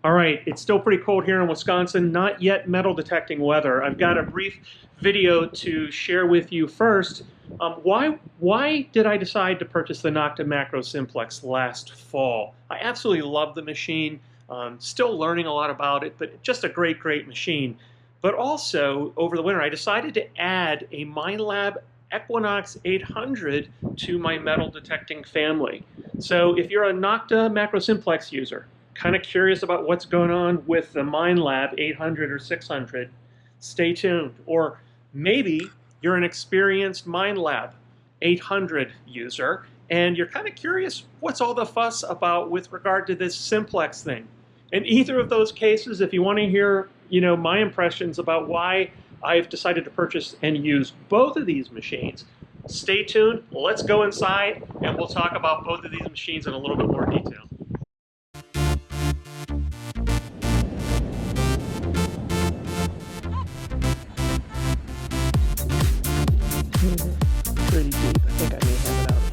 All right, it's still pretty cold here in Wisconsin, not yet metal detecting weather. I've got a brief video to share with you first. Why did I decide to purchase the Nokta Makro Simplex last fall? I absolutely love the machine, still learning a lot about it, but just a great machine. But also, over the winter, I decided to add a Minelab Equinox 800 to my metal detecting family. So if you're a Nokta Makro Simplex user, kind of curious about what's going on with the Minelab 800 or 600, stay tuned. Or maybe you're an experienced Minelab 800 user and you're kind of curious what's all the fuss about with regard to this Simplex thing. In either of those cases, if you want to hear, my impressions about why I've decided to purchase and use both of these machines, stay tuned. Let's go inside and we'll talk about both of these machines in a little bit more detail. Pretty deep. I think I may have it out.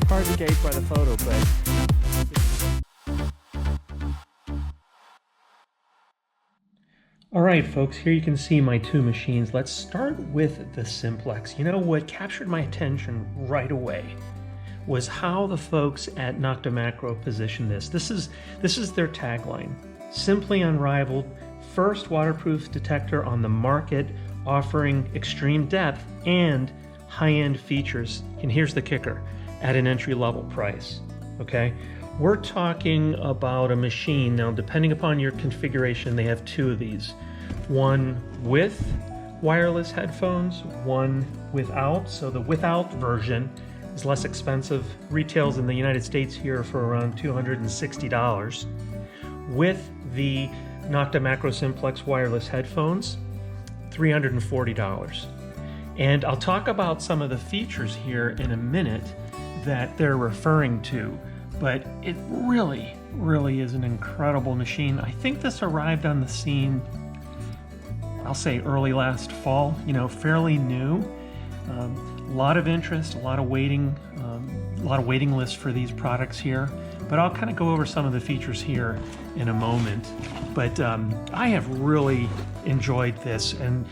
Hard to gauge by the photo, but... All right, folks, here you can see my two machines. Let's start with the Simplex. What captured my attention right away was how the folks at Nokta Makro positioned this. This is their tagline: simply unrivaled, first waterproof detector on the market, offering extreme depth and high-end features. And here's the kicker: at an entry-level price. Okay, we're talking about a machine now. Depending upon your configuration, they have two of these: one with wireless headphones, one without. So the without version is less expensive, retails in the United States here for around $260. With the Nokta Makro Simplex wireless headphones, $340. And I'll talk about some of the features here in a minute that they're referring to, but it really is an incredible machine. I think this arrived on the scene, I'll say early last fall, fairly new. A lot of interest, a lot of waiting lists for these products here. But I'll kind of go over some of the features here in a moment. But I have really enjoyed this, and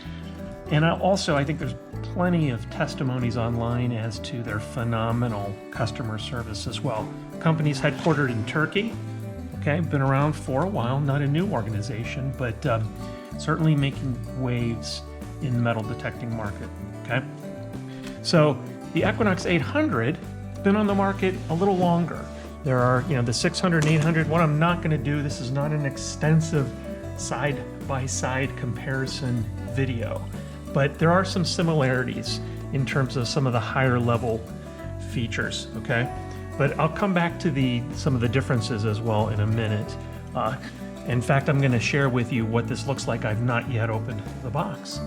I think there's plenty of testimonies online as to their phenomenal customer service as well. Company's headquartered in Turkey. Okay, been around for a while, not a new organization, but certainly making waves in the metal detecting market. Okay, so the Equinox 800 has been on the market a little longer. There are, the 600 and 800. What I'm not going to do, this is not an extensive side-by-side comparison video, but there are some similarities in terms of some of the higher level features, okay? But I'll come back to some of the differences as well in a minute. In fact, I'm going to share with you what this looks like. I've not yet opened the box.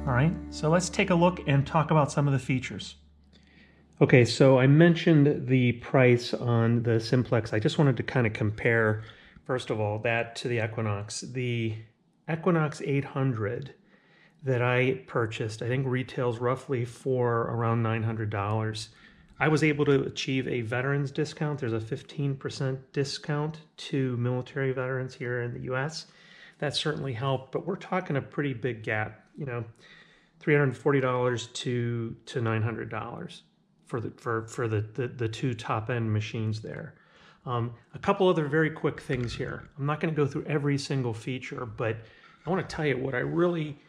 All right, so let's take a look and talk about some of the features. Okay, so I mentioned the price on the Simplex. I just wanted to kind of compare, first of all, that to the Equinox. The Equinox 800 that I purchased, I think retails roughly for around $900. I was able to achieve a veterans discount. There's a 15% discount to military veterans here in the US. That certainly helped, but we're talking a pretty big gap, $340 to $900 for the two top-end machines there. A couple other very quick things here. I'm not going to go through every single feature, but I want to tell you what I really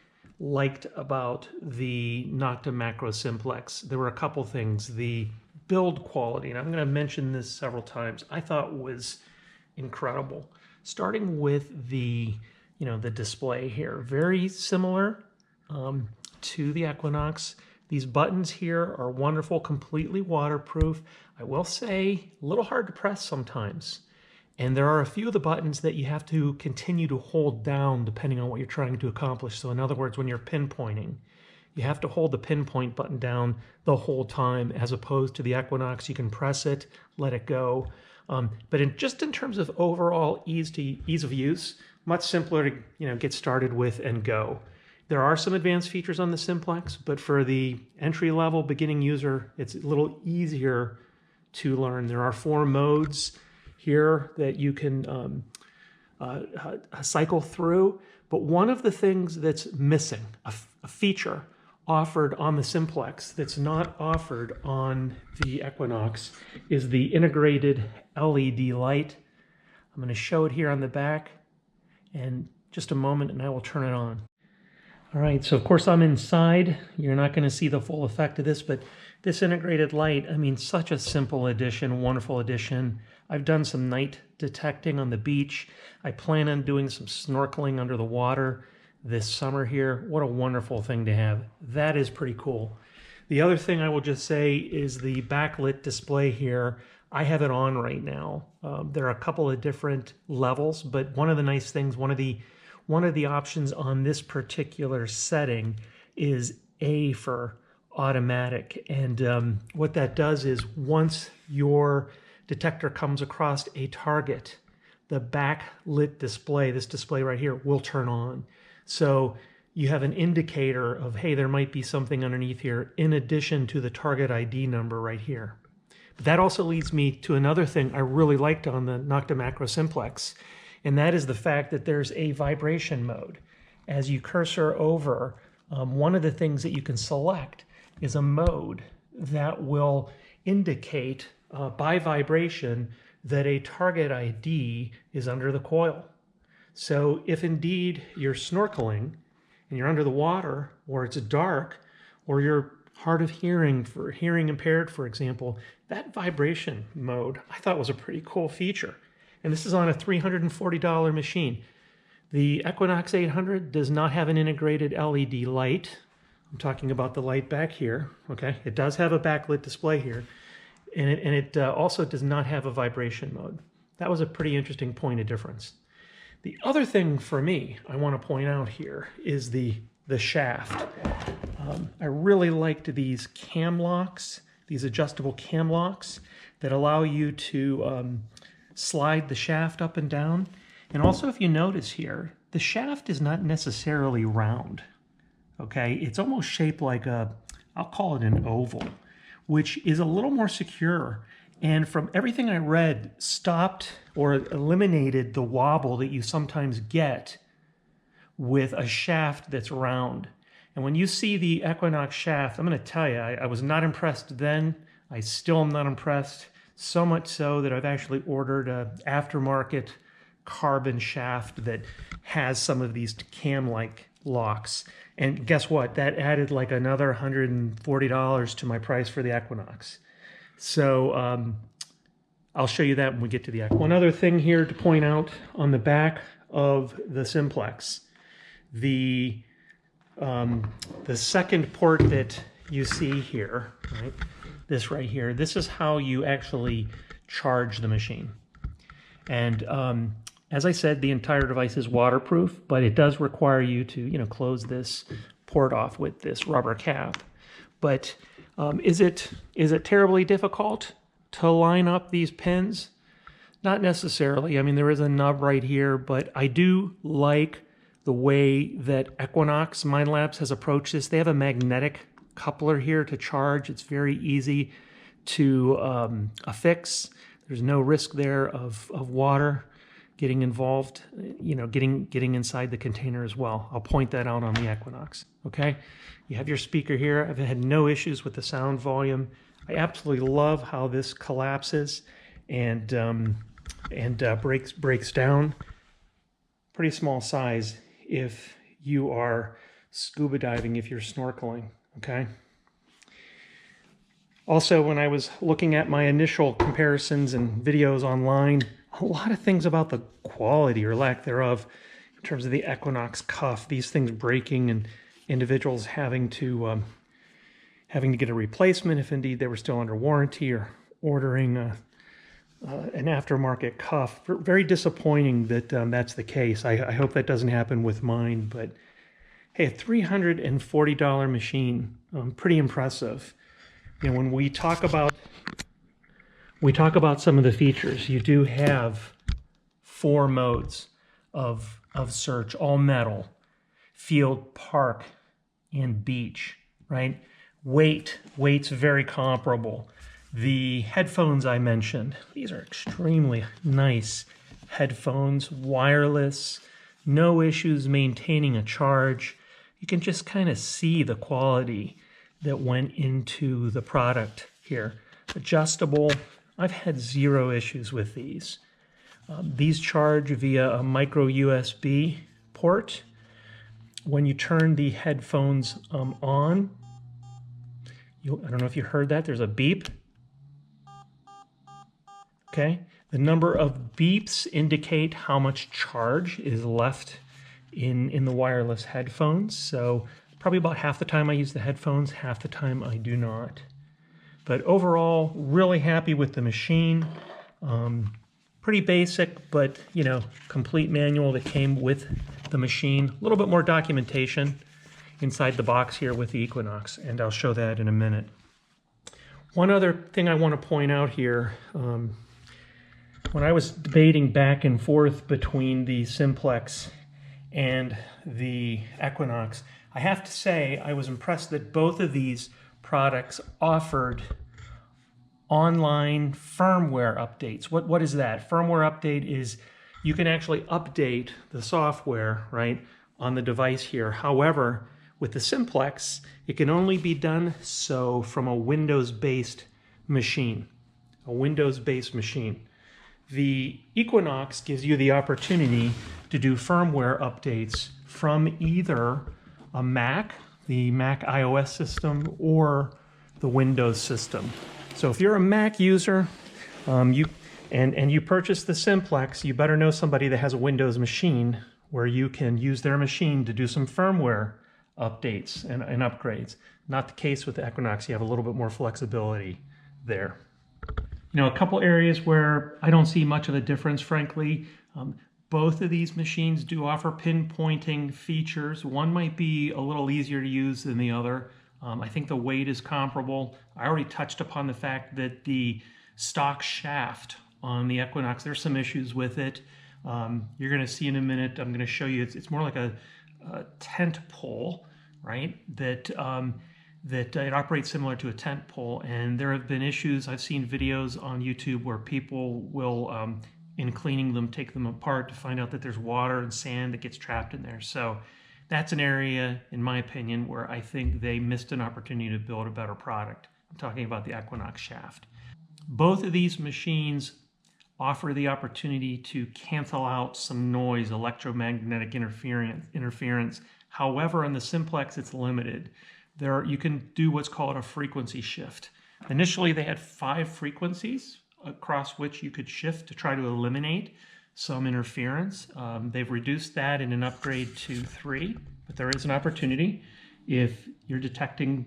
liked about the Nokta Makro Simplex. There were a couple things. The build quality, and I'm going to mention this several times, I thought was incredible. Starting with the display here, very similar to the Equinox. These buttons here are wonderful, completely waterproof. I will say a little hard to press sometimes. And there are a few of the buttons that you have to continue to hold down depending on what you're trying to accomplish. So in other words, when you're pinpointing, you have to hold the pinpoint button down the whole time, as opposed to the Equinox. You can press it, let it go. But just in terms of overall ease of use, much simpler to get started with and go. There are some advanced features on the Simplex, but for the entry-level beginning user, it's a little easier to learn. There are 4 modes here that you can cycle through. But one of the things that's missing, a feature offered on the Simplex that's not offered on the Equinox, is the integrated LED light. I'm going to show it here on the back in just a moment, and I will turn it on. All right, so of course I'm inside. You're not going to see the full effect of this, but this integrated light, I mean, such a simple addition, wonderful addition. I've done some night detecting on the beach. I plan on doing some snorkeling under the water this summer here. What a wonderful thing to have. That is pretty cool. The other thing I will just say is the backlit display here. I have it on right now. There are a couple of different levels, but one of the nice things, one of the options on this particular setting is A for automatic. And what that does is once your detector comes across a target, the backlit display, this display right here, will turn on. So you have an indicator of, hey, there might be something underneath here in addition to the target ID number right here. But that also leads me to another thing I really liked on the Nokta Makro Simplex, and that is the fact that there's a vibration mode. As you cursor over, one of the things that you can select is a mode that will indicate by vibration that a target ID is under the coil. So if indeed you're snorkeling and you're under the water, or it's dark, or you're hard of hearing, for hearing impaired, for example, that vibration mode I thought was a pretty cool feature. And this is on a $340 machine. The Equinox 800 does not have an integrated LED light. I'm talking about the light back here, okay? It does have a backlit display here, and it also does not have a vibration mode. That was a pretty interesting point of difference. The other thing for me I want to point out here is the shaft. I really liked these cam locks, these adjustable cam locks that allow you to slide the shaft up and down. And also, if you notice here, the shaft is not necessarily round, okay? It's almost shaped like I'll call it an oval, which is a little more secure. And from everything I read, stopped or eliminated the wobble that you sometimes get with a shaft that's round. And when you see the Equinox shaft, I'm going to tell you, I was not impressed then. I still am not impressed. So much so that I've actually ordered an aftermarket carbon shaft that has some of these cam-like locks. And guess what? That added like another $140 to my price for the Equinox. So I'll show you that when we get to the Equinox. One other thing here to point out on the back of the Simplex, the second port that you see here, right? This right here, this is how you actually charge the machine. And as I said, the entire device is waterproof, but it does require you to, close this port off with this rubber cap. But is it terribly difficult to line up these pins? Not necessarily. I mean, there is a nub right here, but I do like the way that Equinox Minelab has approached this. They have a magnetic coupler here to charge. It's very easy to affix. There's no risk there of water getting involved, getting inside the container as well. I'll point that out on the Equinox, okay? You have your speaker here. I've had no issues with the sound volume. I absolutely love how this collapses and breaks down. Pretty small size if you are scuba diving, if you're snorkeling, okay? Also, when I was looking at my initial comparisons and videos online, a lot of things about the quality or lack thereof in terms of the Equinox cuff, these things breaking and individuals having to get a replacement if indeed they were still under warranty, or ordering an aftermarket cuff. Very disappointing that that's the case. I hope that doesn't happen with mine, but hey, a $340 machine, pretty impressive. When we talk about some of the features, you do have 4 modes of search, all metal, field, park, and beach, right? Weight's very comparable. The headphones I mentioned, these are extremely nice headphones, wireless, no issues maintaining a charge. You can just kind of see the quality that went into the product here. Adjustable, I've had zero issues with these. These charge via a micro USB port. When you turn the headphones on, I don't know if you heard that, there's a beep. Okay, the number of beeps indicate how much charge is left in the wireless headphones. So probably about half the time I use the headphones, half the time I do not. But overall, really happy with the machine. Pretty basic, but complete manual that came with the machine. A little bit more documentation inside the box here with the Equinox, and I'll show that in a minute. One other thing I want to point out here, when I was debating back and forth between the Simplex and the Equinox, I have to say I was impressed that both of these products offered online firmware updates. What is that? Firmware update is you can actually update the software, right, on the device here. However, with the Simplex, it can only be done so from a Windows-based machine. A Windows-based machine. The Equinox gives you the opportunity to do firmware updates from either a Mac, the Mac iOS system, or the Windows system. So if you're a Mac user and you purchase the Simplex, you better know somebody that has a Windows machine where you can use their machine to do some firmware updates and upgrades. Not the case with the Equinox. You have a little bit more flexibility there. A couple areas where I don't see much of a difference, frankly. Both of these machines do offer pinpointing features. One might be a little easier to use than the other. I think the weight is comparable. I already touched upon the fact that the stock shaft on the Equinox, there's some issues with it. You're going to see in a minute, I'm going to show you, it's more like a tent pole, right? That it operates similar to a tent pole, and there have been issues. I've seen videos on YouTube where people will, in cleaning them, take them apart to find out that there's water and sand that gets trapped in there. So that's an area, in my opinion, where I think they missed an opportunity to build a better product. I'm talking about the Equinox shaft. Both of these machines offer the opportunity to cancel out some noise, electromagnetic interference. However, on the Simplex, it's limited. You can do what's called a frequency shift. Initially, they had 5 frequencies across which you could shift to try to eliminate some interference. They've reduced that in an upgrade to 3, but there is an opportunity if you're detecting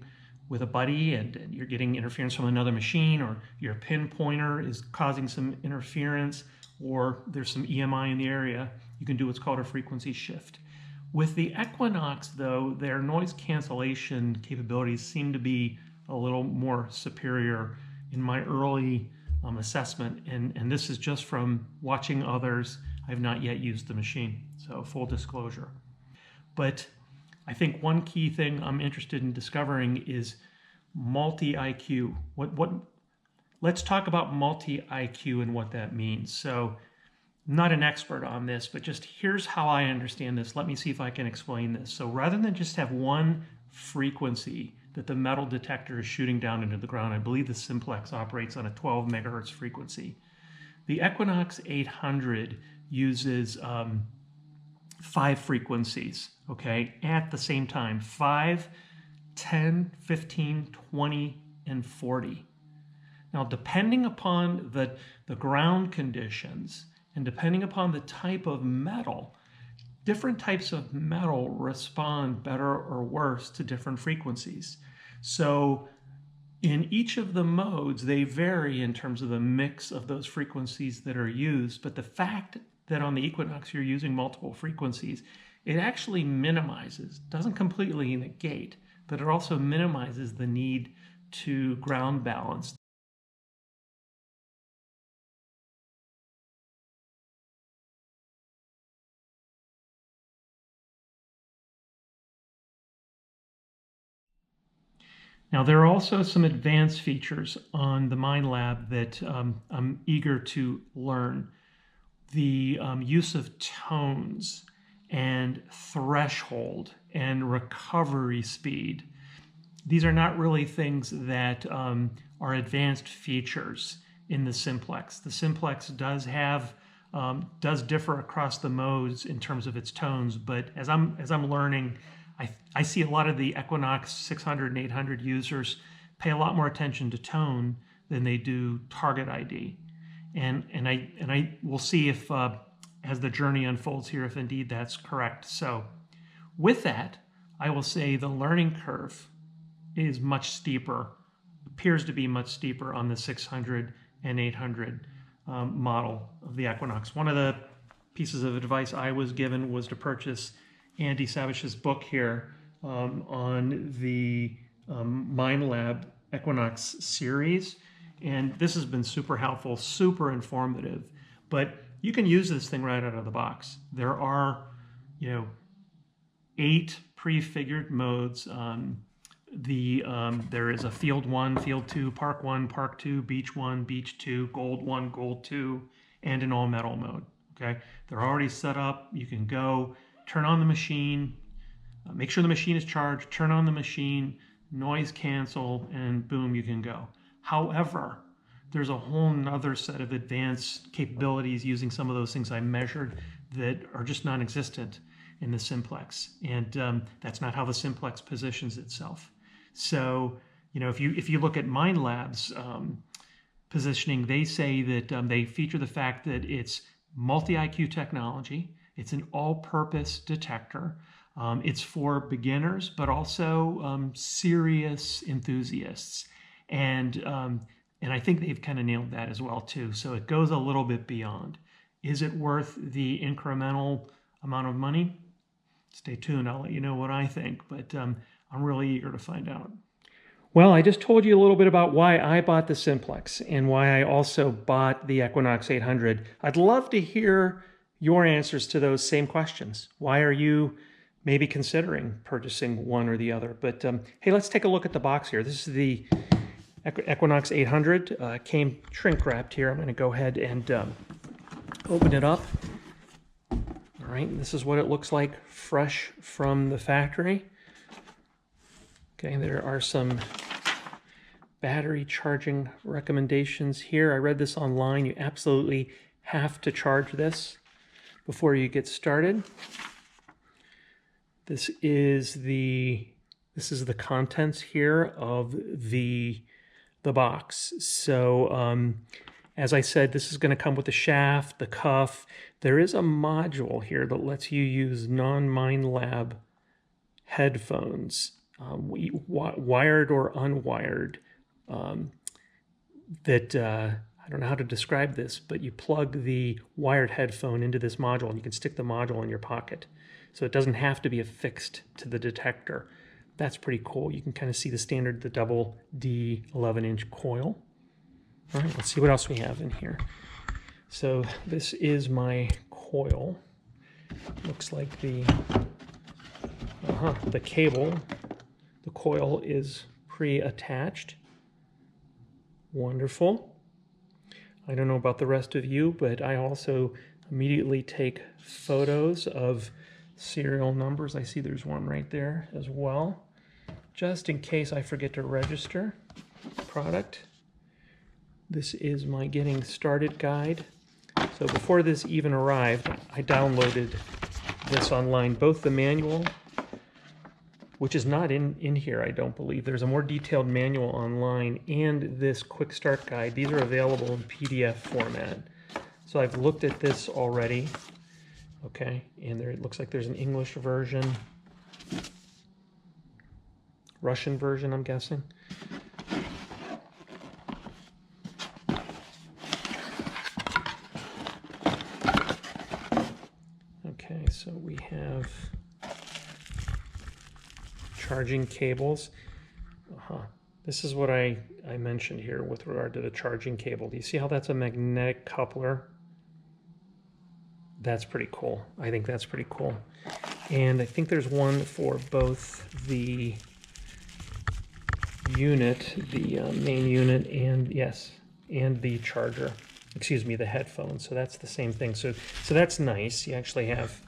with a buddy and you're getting interference from another machine, or your pinpointer is causing some interference, or there's some EMI in the area, you can do what's called a frequency shift. With the Equinox, though, their noise cancellation capabilities seem to be a little more superior in my early assessment, and this is just from watching others. I've not yet used the machine, so full disclosure. But I think one key thing I'm interested in discovering is multi-IQ. Let's talk about multi-IQ and what that means. So I'm not an expert on this, but just here's how I understand this. Let me see if I can explain this. So rather than just have one frequency that the metal detector is shooting down into the ground, I believe the Simplex operates on a 12 megahertz frequency. The Equinox 800 uses 5 frequencies, okay, at the same time: 5, 10, 15, 20, and 40. Now, depending upon the ground conditions and depending upon the type of metal, different types of metal respond better or worse to different frequencies. So in each of the modes, they vary in terms of the mix of those frequencies that are used. But the fact that on the Equinox you're using multiple frequencies, it actually minimizes, doesn't completely negate, but it also minimizes the need to ground balance. Now, there are also some advanced features on the Minelab that I'm eager to learn. the use of tones and threshold and recovery speed. These are not really things that are advanced features in the Simplex. The Simplex does have does differ across the modes in terms of its tones, but as I'm learning, I see a lot of the Equinox 600 and 800 users pay a lot more attention to tone than they do target ID, and I will see if as the journey unfolds here if indeed that's correct. So with that, I will say the learning curve is much steeper, appears to be much steeper on the 600 and 800 model of the Equinox. One of the pieces of advice I was given was to purchase Andy Savish's book here on the Minelab Equinox series, and this has been super helpful, super informative. But you can use this thing right out of the box. There are, 8 prefigured modes. There is a Field 1, Field 2, Park 1, Park 2, Beach 1, Beach 2, Gold 1, Gold 2, and an all-metal mode. Okay, they're already set up. You can go turn on the machine, make sure the machine is charged, turn on the machine, noise cancel, and boom, you can go. However, there's a whole nother set of advanced capabilities using some of those things I measured that are just non-existent in the Simplex, and that's not how the Simplex positions itself. So, if you look at Minelab's positioning, they say that they feature the fact that it's multi-IQ technology, it's an all-purpose detector, it's for beginners, but also serious enthusiasts, and I think they've kind of nailed that as well too. So it goes a little bit beyond. Is it worth the incremental amount of money? Stay tuned. I'll let you know what I think, but I'm really eager to find out. Well, I just told you a little bit about why I bought the Simplex and why I also bought the Equinox 800. I'd love to hear your answers to those same questions. Why are you maybe considering purchasing one or the other? But hey, let's take a look at the box here. This is the Equinox 800. Came shrink wrapped here. I'm going to go ahead and open it up. All right, this is what it looks like fresh from the factory. Okay, there are some battery charging recommendations here. I read this online. You absolutely have to charge this before you get started. This is the contents here of the box. So as I said, this is going to come with the shaft, the cuff. There is a module here that lets you use non-Minelab headphones, wired or unwired. I don't know how to describe this, but you plug the wired headphone into this module and you can stick the module in your pocket. So it doesn't have to be affixed to the detector. That's pretty cool. You can kind of see the standard, the double D 11-inch coil. All right, let's see what else we have in here. So this is my coil. Looks like the cable, the coil is pre-attached. Wonderful. I don't know about the rest of you, but I also immediately take photos of serial numbers. I see there's one right there as well, just in case I forget to register product. This is my getting started guide. So before this even arrived, I downloaded this online, both the manual, which is not in here, I don't believe. There's a more detailed manual online, and this quick start guide. These are available in PDF format. So I've looked at this already. Okay, and there it looks like there's an English version, Russian version, I'm guessing. Okay, so we have charging cables. This is what I mentioned here with regard to the charging cable. Do you see how that's a magnetic coupler? That's pretty cool. I think that's pretty cool. And I think there's one for both the unit, the main unit, and yes, and the charger excuse me, the headphones. So that's the same thing. So that's nice. You actually have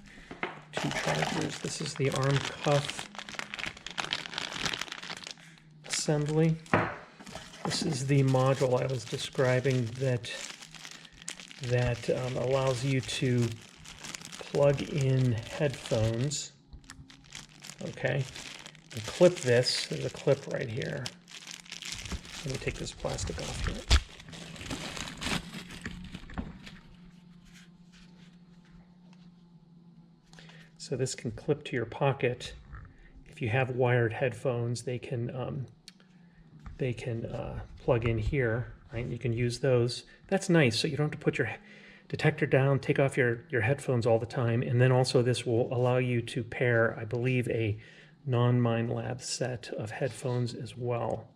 two chargers. This is the arm cuff assembly. This is the module I was describing that allows you to plug in headphones. Okay, and clip this. There's a clip right here. Let me take this plastic off here. So this can clip to your pocket. If you have wired headphones, they can plug in here, right? You can use those. That's nice, so you don't have to put your detector down, take off your headphones all the time, and then also this will allow you to pair, I believe, a non-Minelab set of headphones as well.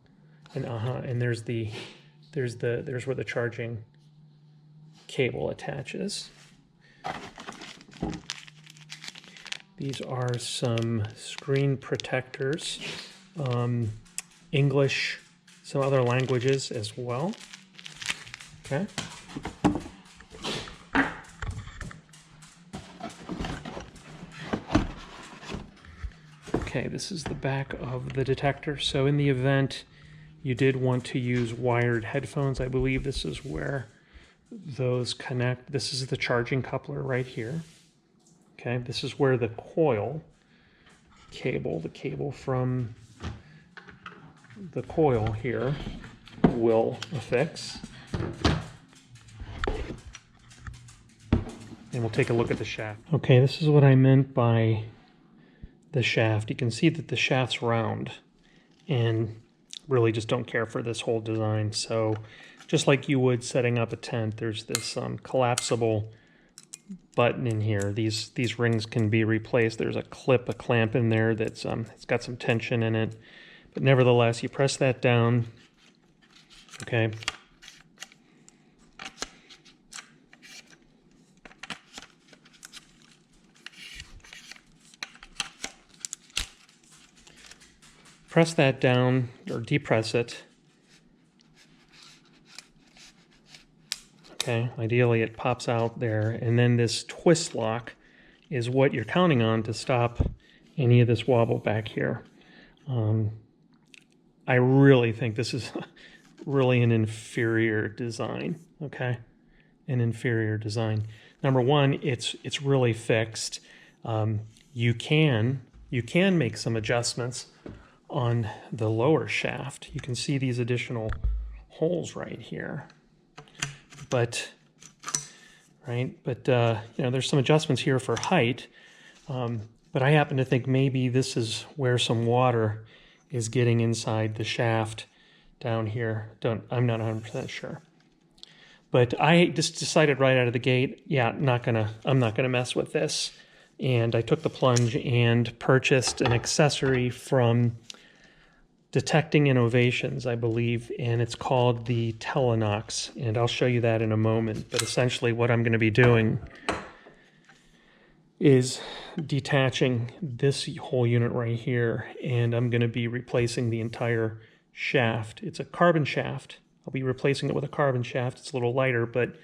And and there's where the charging cable attaches. These are some screen protectors, English, some other languages as well. Okay. Okay, this is the back of the detector. So in the event you did want to use wired headphones, I believe this is where those connect. This is the charging coupler right here. Okay, this is where the coil cable, the cable from the coil here will affix. And we'll take a look at the shaft. Okay, this is what I meant by the shaft. You can see that the shaft's round and really just don't care for this whole design. So just like you would setting up a tent, there's this collapsible button in here. These rings can be replaced. There's a clamp in there that's it's got some tension in it. But nevertheless, you press that down, okay? Press that down or depress it. Okay, ideally it pops out there, and then this twist lock is what you're counting on to stop any of this wobble back here. I really think this is really an inferior design, okay? An inferior design. Number one, it's really fixed. You can make some adjustments on the lower shaft. You can see these additional holes right here. But you know, there's some adjustments here for height. But I happen to think maybe this is where some water is getting inside the shaft down here. I'm not 100% sure. But I just decided right out of the gate, yeah, I'm not gonna mess with this. And I took the plunge and purchased an accessory from Detecting Innovations, I believe, and it's called the Tele-Knox, and I'll show you that in a moment. But essentially what I'm going to be doing is detaching this whole unit right here, and I'm going to be replacing the entire shaft. It's a carbon shaft. I'll be replacing it with a carbon shaft. It's a little lighter, but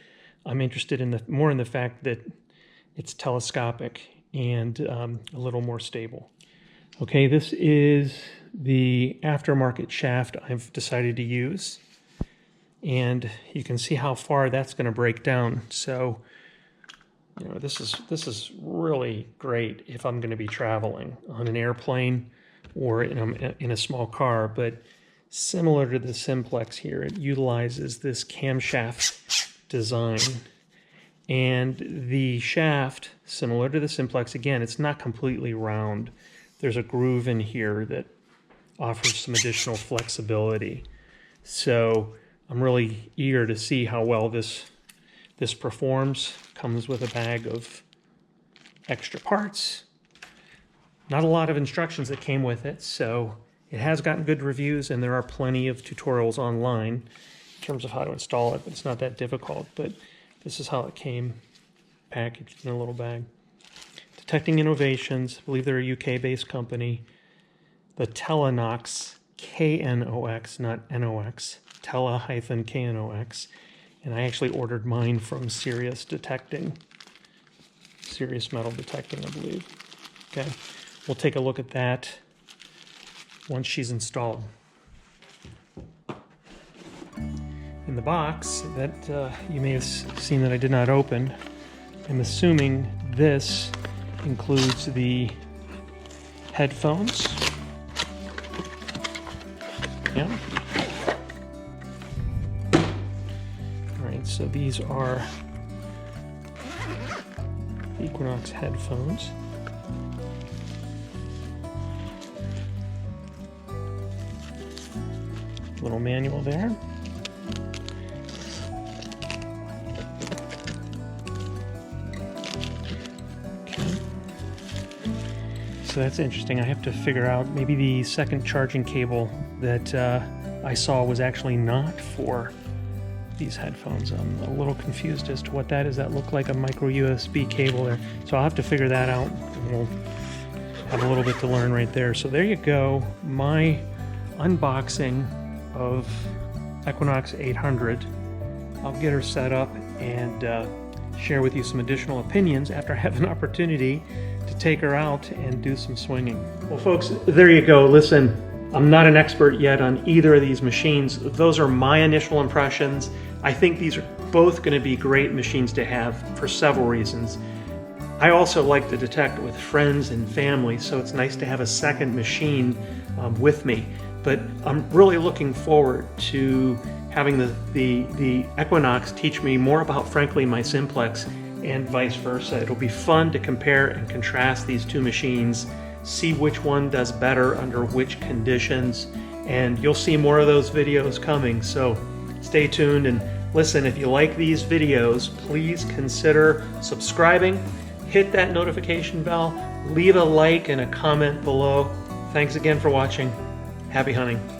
I'm interested in more in the fact that it's telescopic and a little more stable. Okay, this is the aftermarket shaft I've decided to use, and you can see how far that's going to break down. So, you know, this is really great if I'm going to be traveling on an airplane or in a small car. But similar to the Simplex here, it utilizes this camshaft design, and the shaft, similar to the Simplex, again, it's not completely round. There's a groove in here that offers some additional flexibility. So I'm really eager to see how well this performs. Comes with a bag of extra parts. Not a lot of instructions that came with it, so it has gotten good reviews, and there are plenty of tutorials online in terms of how to install it, but it's not that difficult. But this is how it came packaged in a little bag. Detecting Innovations, I believe they're a UK-based company. The Tele-Knox, K-N-O-X, not N-O-X, Tele-Knox, And I actually ordered mine from Serious Metal Detecting, I believe. Okay, we'll take a look at that once she's installed. In the box that you may have seen that I did not open, I'm assuming this includes the headphones. Yeah. All right, so these are the Equinox headphones. Little manual there. So that's interesting. I have to figure out, maybe the second charging cable that I saw was actually not for these headphones. I'm a little confused as to what that is. That looked like a micro USB cable there. So I'll have to figure that out, and we'll have a little bit to learn right there. So there you go, my unboxing of Equinox 800. I'll get her set up and share with you some additional opinions after I have an opportunity to take her out and do some swinging. Well, folks, there you go. Listen, I'm not an expert yet on either of these machines. Those are my initial impressions. I think these are both going to be great machines to have for several reasons. I also like to detect with friends and family, so it's nice to have a second machine with me. But I'm really looking forward to having the Equinox teach me more about, frankly, my Simplex, and vice versa. It'll be fun to compare and contrast these two machines, see which one does better under which conditions, and you'll see more of those videos coming, so stay tuned. And listen, if you like these videos, please consider subscribing, hit that notification bell, leave a like and a comment below. Thanks again for watching. Happy hunting.